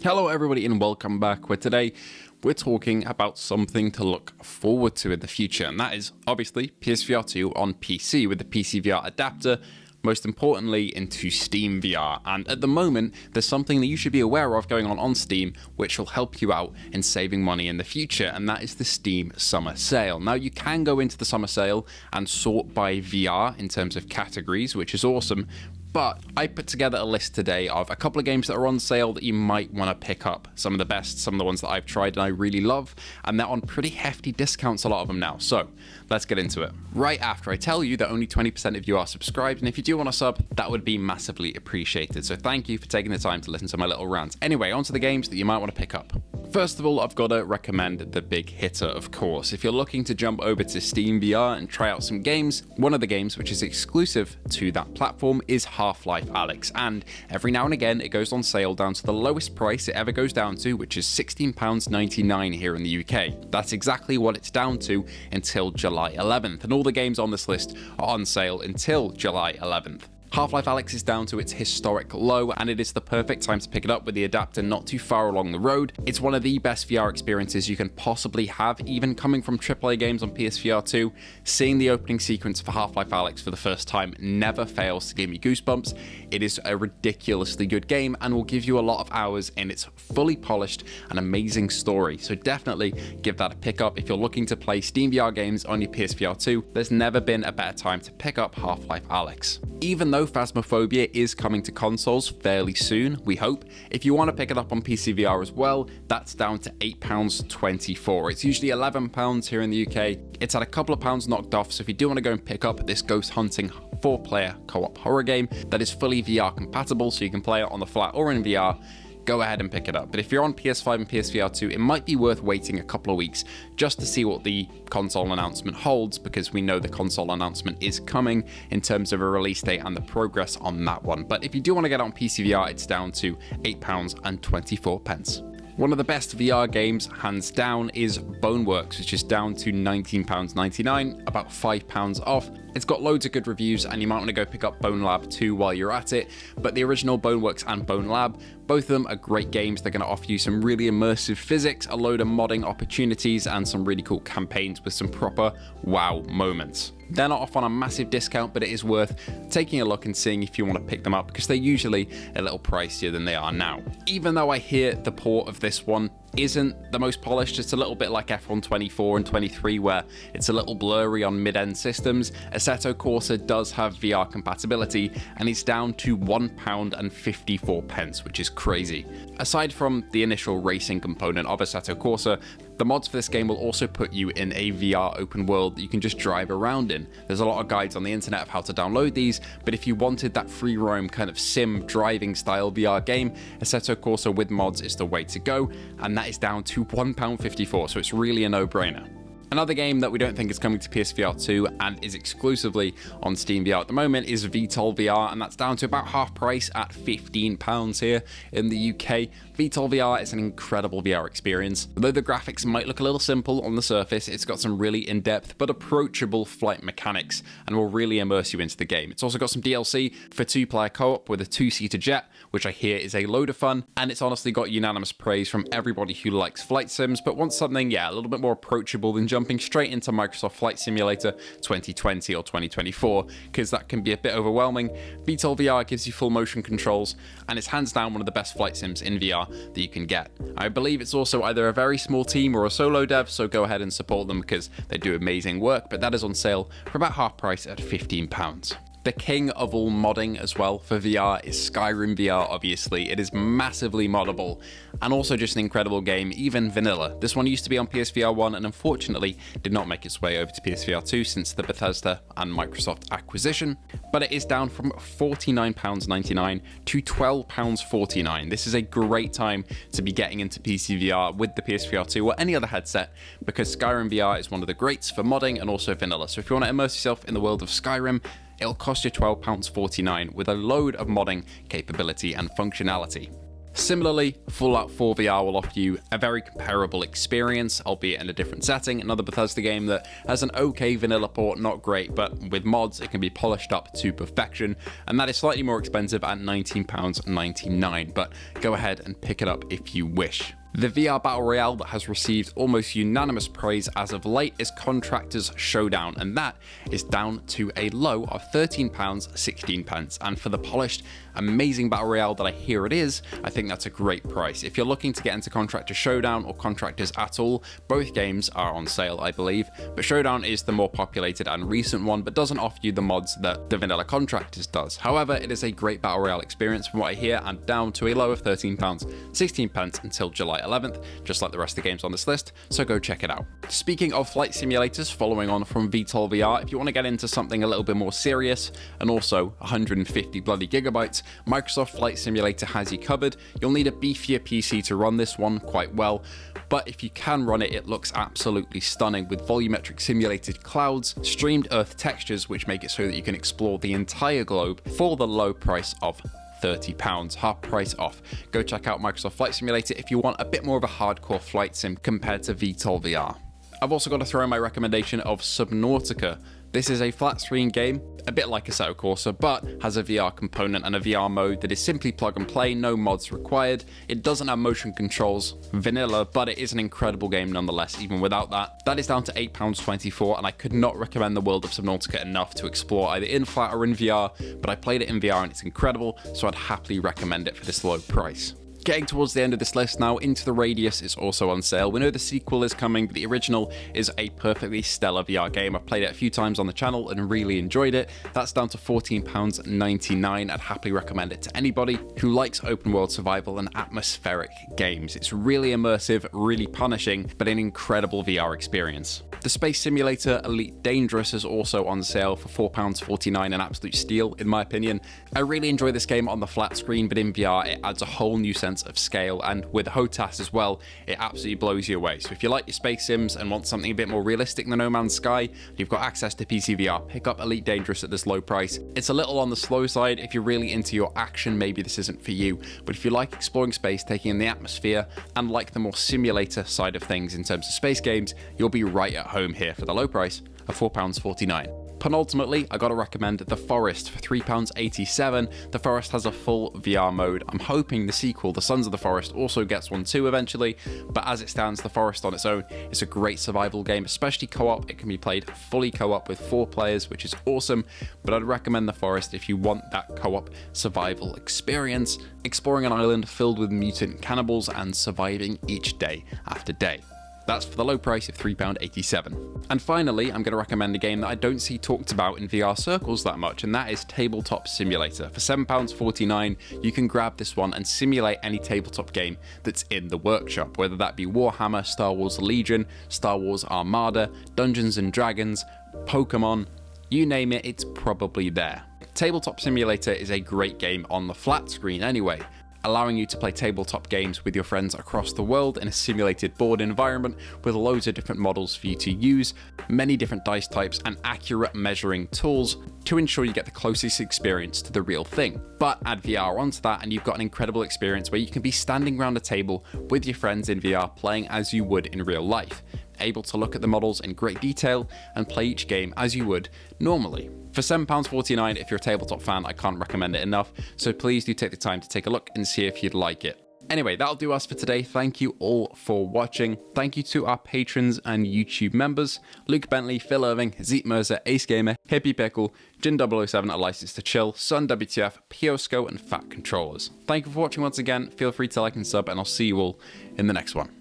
Hello everybody and welcome back, where today we're talking about something to look forward to in the future, and that is obviously PSVR2 on PC with the PCVR adapter, most importantly into SteamVR. And at the moment there's something that you should be aware of going on Steam which will help you out in saving money in the future, and that is the Steam Summer Sale. Now you can go into the Summer Sale and sort by VR in terms of categories, which is awesome. But I put together a list today of a couple of games that are on sale that you might want to pick up. Some of the best, some of the ones that I've tried and I really love, and they're on pretty hefty discounts, a lot of them now. So let's get into it. Right after I tell you that only 20% of you are subscribed, and if you do want to sub, that would be massively appreciated. So thank you for taking the time to listen to my little rant. Anyway, on to the games that you might want to pick up. First of all, I've got to recommend the big hitter, of course. If you're looking to jump over to SteamVR and try out some games, one of the games which is exclusive to that platform is Half-Life Alyx, and every now and again it goes on sale down to the lowest price it ever goes down to, which is £16.99 here in the UK. That's exactly what it's down to until July 11th, and all the games on this list are on sale until July 11th. Half-Life Alyx is down to its historic low, and it is the perfect time to pick it up with the adapter not too far along the road. It's one of the best VR experiences you can possibly have, even coming from AAA games on PSVR2. Seeing the opening sequence for Half-Life Alyx for the first time never fails to give me goosebumps. It is a ridiculously good game and will give you a lot of hours in its fully polished and amazing story. So definitely give that a pick up if you're looking to play SteamVR games on your PSVR2. There's never been a better time to pick up Half-Life Alyx. Even though Phasmophobia is coming to consoles fairly soon, we hope, if you want to pick it up on PCVR as well, that's down to £8.24. It's usually £11 here in the UK. It's had a couple of pounds knocked off, so if you do want to go and pick up this ghost hunting 4-player co-op horror game that is fully VR compatible, so you can play it on the flat or in VR, go ahead and pick it up. But if you're on PS5 and PSVR2, it might be worth waiting a couple of weeks just to see what the console announcement holds, because we know the console announcement is coming in terms of a release date and the progress on that one. But if you do want to get it on PCVR, it's down to £8.24. One of the best VR games, hands down, is Boneworks, which is down to £19.99, about £5 off. It's got loads of good reviews, and you might want to go pick up Bonelab 2 while you're at it. But the original Boneworks and Bonelab, both of them are great games. They're going to offer you some really immersive physics, a load of modding opportunities, and some really cool campaigns with some proper wow moments. They're not off on a massive discount, but it is worth taking a look and seeing if you want to pick them up, because they're usually a little pricier than they are now. Even though I hear the port of this one isn't the most polished, it's a little bit like F1 24 and 23 where it's a little blurry on mid-end systems, Assetto Corsa does have VR compatibility, and it's down to £1.54, which is crazy. Aside from the initial racing component of Assetto Corsa, the mods for this game will also put you in a VR open world that you can just drive around in. There's a lot of guides on the internet of how to download these, but if you wanted that free roam kind of sim driving style VR game, Assetto Corsa with mods is the way to go, and that is down to £1.54, so it's really a no-brainer. Another game that we don't think is coming to PSVR2 and is exclusively on SteamVR at the moment is VTOL VR, and that's down to about half price at £15 here in the UK. VTOL VR is an incredible VR experience. Although the graphics might look a little simple on the surface, it's got some really in-depth but approachable flight mechanics and will really immerse you into the game. It's also got some DLC for 2-player co-op with a 2-seater jet, which I hear is a load of fun, and it's honestly got unanimous praise from everybody who likes flight sims but wants something, a little bit more approachable than jumping straight into Microsoft Flight Simulator 2020 or 2024, because that can be a bit overwhelming. VTOL VR gives you full motion controls, and it's hands down one of the best flight sims in VR that you can get. I believe it's also either a very small team or a solo dev, so go ahead and support them because they do amazing work, but that is on sale for about half price at £15. The king of all modding as well for VR is Skyrim VR, obviously. It is massively moddable and also just an incredible game, even vanilla. This one used to be on PSVR 1 and unfortunately did not make its way over to PSVR 2 since the Bethesda and Microsoft acquisition, but it is down from £49.99 to £12.49. This is a great time to be getting into PCVR with the PSVR 2 or any other headset, because Skyrim VR is one of the greats for modding and also vanilla. So if you want to immerse yourself in the world of Skyrim, it'll cost you £12.49 with a load of modding capability and functionality. Similarly, Fallout 4 VR will offer you a very comparable experience, albeit in a different setting. Another Bethesda game that has an okay vanilla port, not great, but with mods it can be polished up to perfection, and that is slightly more expensive at £19.99, but go ahead and pick it up if you wish. The VR Battle Royale that has received almost unanimous praise as of late is Contractors Showdown, and that is down to a low of £13.16. And for the polished, amazing Battle Royale that I hear it is, I think that's a great price. If you're looking to get into Contractors Showdown or Contractors at all, both games are on sale, I believe, but Showdown is the more populated and recent one, but doesn't offer you the mods that the vanilla Contractors does. However, it is a great Battle Royale experience from what I hear, and down to a low of £13.16 until July 11th, just like the rest of the games on this list, so go check it out. Speaking of flight simulators, following on from VTOL VR, if you want to get into something a little bit more serious and also 150 bloody gigabytes, Microsoft Flight Simulator has you covered. You'll need a beefier PC to run this one quite well, but if you can run it, it looks absolutely stunning with volumetric simulated clouds, streamed Earth textures which make it so that you can explore the entire globe for the low price of £30, half price off. Go check out Microsoft Flight Simulator if you want a bit more of a hardcore flight sim compared to VTOL VR. I've also got to throw in my recommendation of Subnautica. This is a flat screen game, a bit like Assetto Corsa, but has a VR component and a VR mode that is simply plug and play, no mods required. It doesn't have motion controls, vanilla, but it is an incredible game nonetheless, even without that. That is down to £8.24, and I could not recommend the world of Subnautica enough to explore either in flat or in VR, but I played it in VR and it's incredible, so I'd happily recommend it for this low price. Getting towards the end of this list now, Into the Radius is also on sale. We know the sequel is coming, but the original is a perfectly stellar VR game. I've played it a few times on the channel and really enjoyed it. That's down to £14.99. I'd happily recommend it to anybody who likes open world survival and atmospheric games. It's really immersive, really punishing, but an incredible VR experience. The space simulator Elite Dangerous is also on sale for £4.49, an absolute steal in my opinion. I really enjoy this game on the flat screen, but in VR it adds a whole new sense of scale, and with HOTAS as well, it absolutely blows you away. So if you like your space sims and want something a bit more realistic than No Man's Sky, you've got access to PSVR, pick up Elite Dangerous at this low price. It's a little on the slow side. If you're really into your action, maybe this isn't for you, but if you like exploring space, taking in the atmosphere, and like the more simulator side of things in terms of space games, you'll be right at home here for the low price of £4.49. Penultimately, I gotta recommend The Forest for £3.87. The Forest has a full VR mode. I'm hoping the sequel, The Sons of the Forest, also gets one too eventually, but as it stands, The Forest on its own is a great survival game, especially co-op. It can be played fully co-op with 4 players, which is awesome, but I'd recommend The Forest if you want that co-op survival experience, exploring an island filled with mutant cannibals and surviving each day after day. That's for the low price of £3.87. And finally, I'm going to recommend a game that I don't see talked about in VR circles that much, and that is Tabletop Simulator. For £7.49, you can grab this one and simulate any tabletop game that's in the workshop, whether that be Warhammer, Star Wars Legion, Star Wars Armada, Dungeons and Dragons, Pokemon, you name it, it's probably there. Tabletop Simulator is a great game on the flat screen anyway, allowing you to play tabletop games with your friends across the world in a simulated board environment with loads of different models for you to use, many different dice types, and accurate measuring tools to ensure you get the closest experience to the real thing. But add VR onto that and you've got an incredible experience where you can be standing around a table with your friends in VR playing as you would in real life, able to look at the models in great detail and play each game as you would normally. For £7.49, if you're a tabletop fan, I can't recommend it enough, so please do take the time to take a look and see if you'd like it. Anyway, that'll do us for today. Thank you all for watching. Thank you to our patrons and YouTube members: Luke Bentley, Phil Irving, Zeet Mercer, Ace Gamer, Hippie Pickle, Jin007 at License to Chill, Sun WTF, Piosco, and Fat Controllers. Thank you for watching once again. Feel free to like and sub, and I'll see you all in the next one.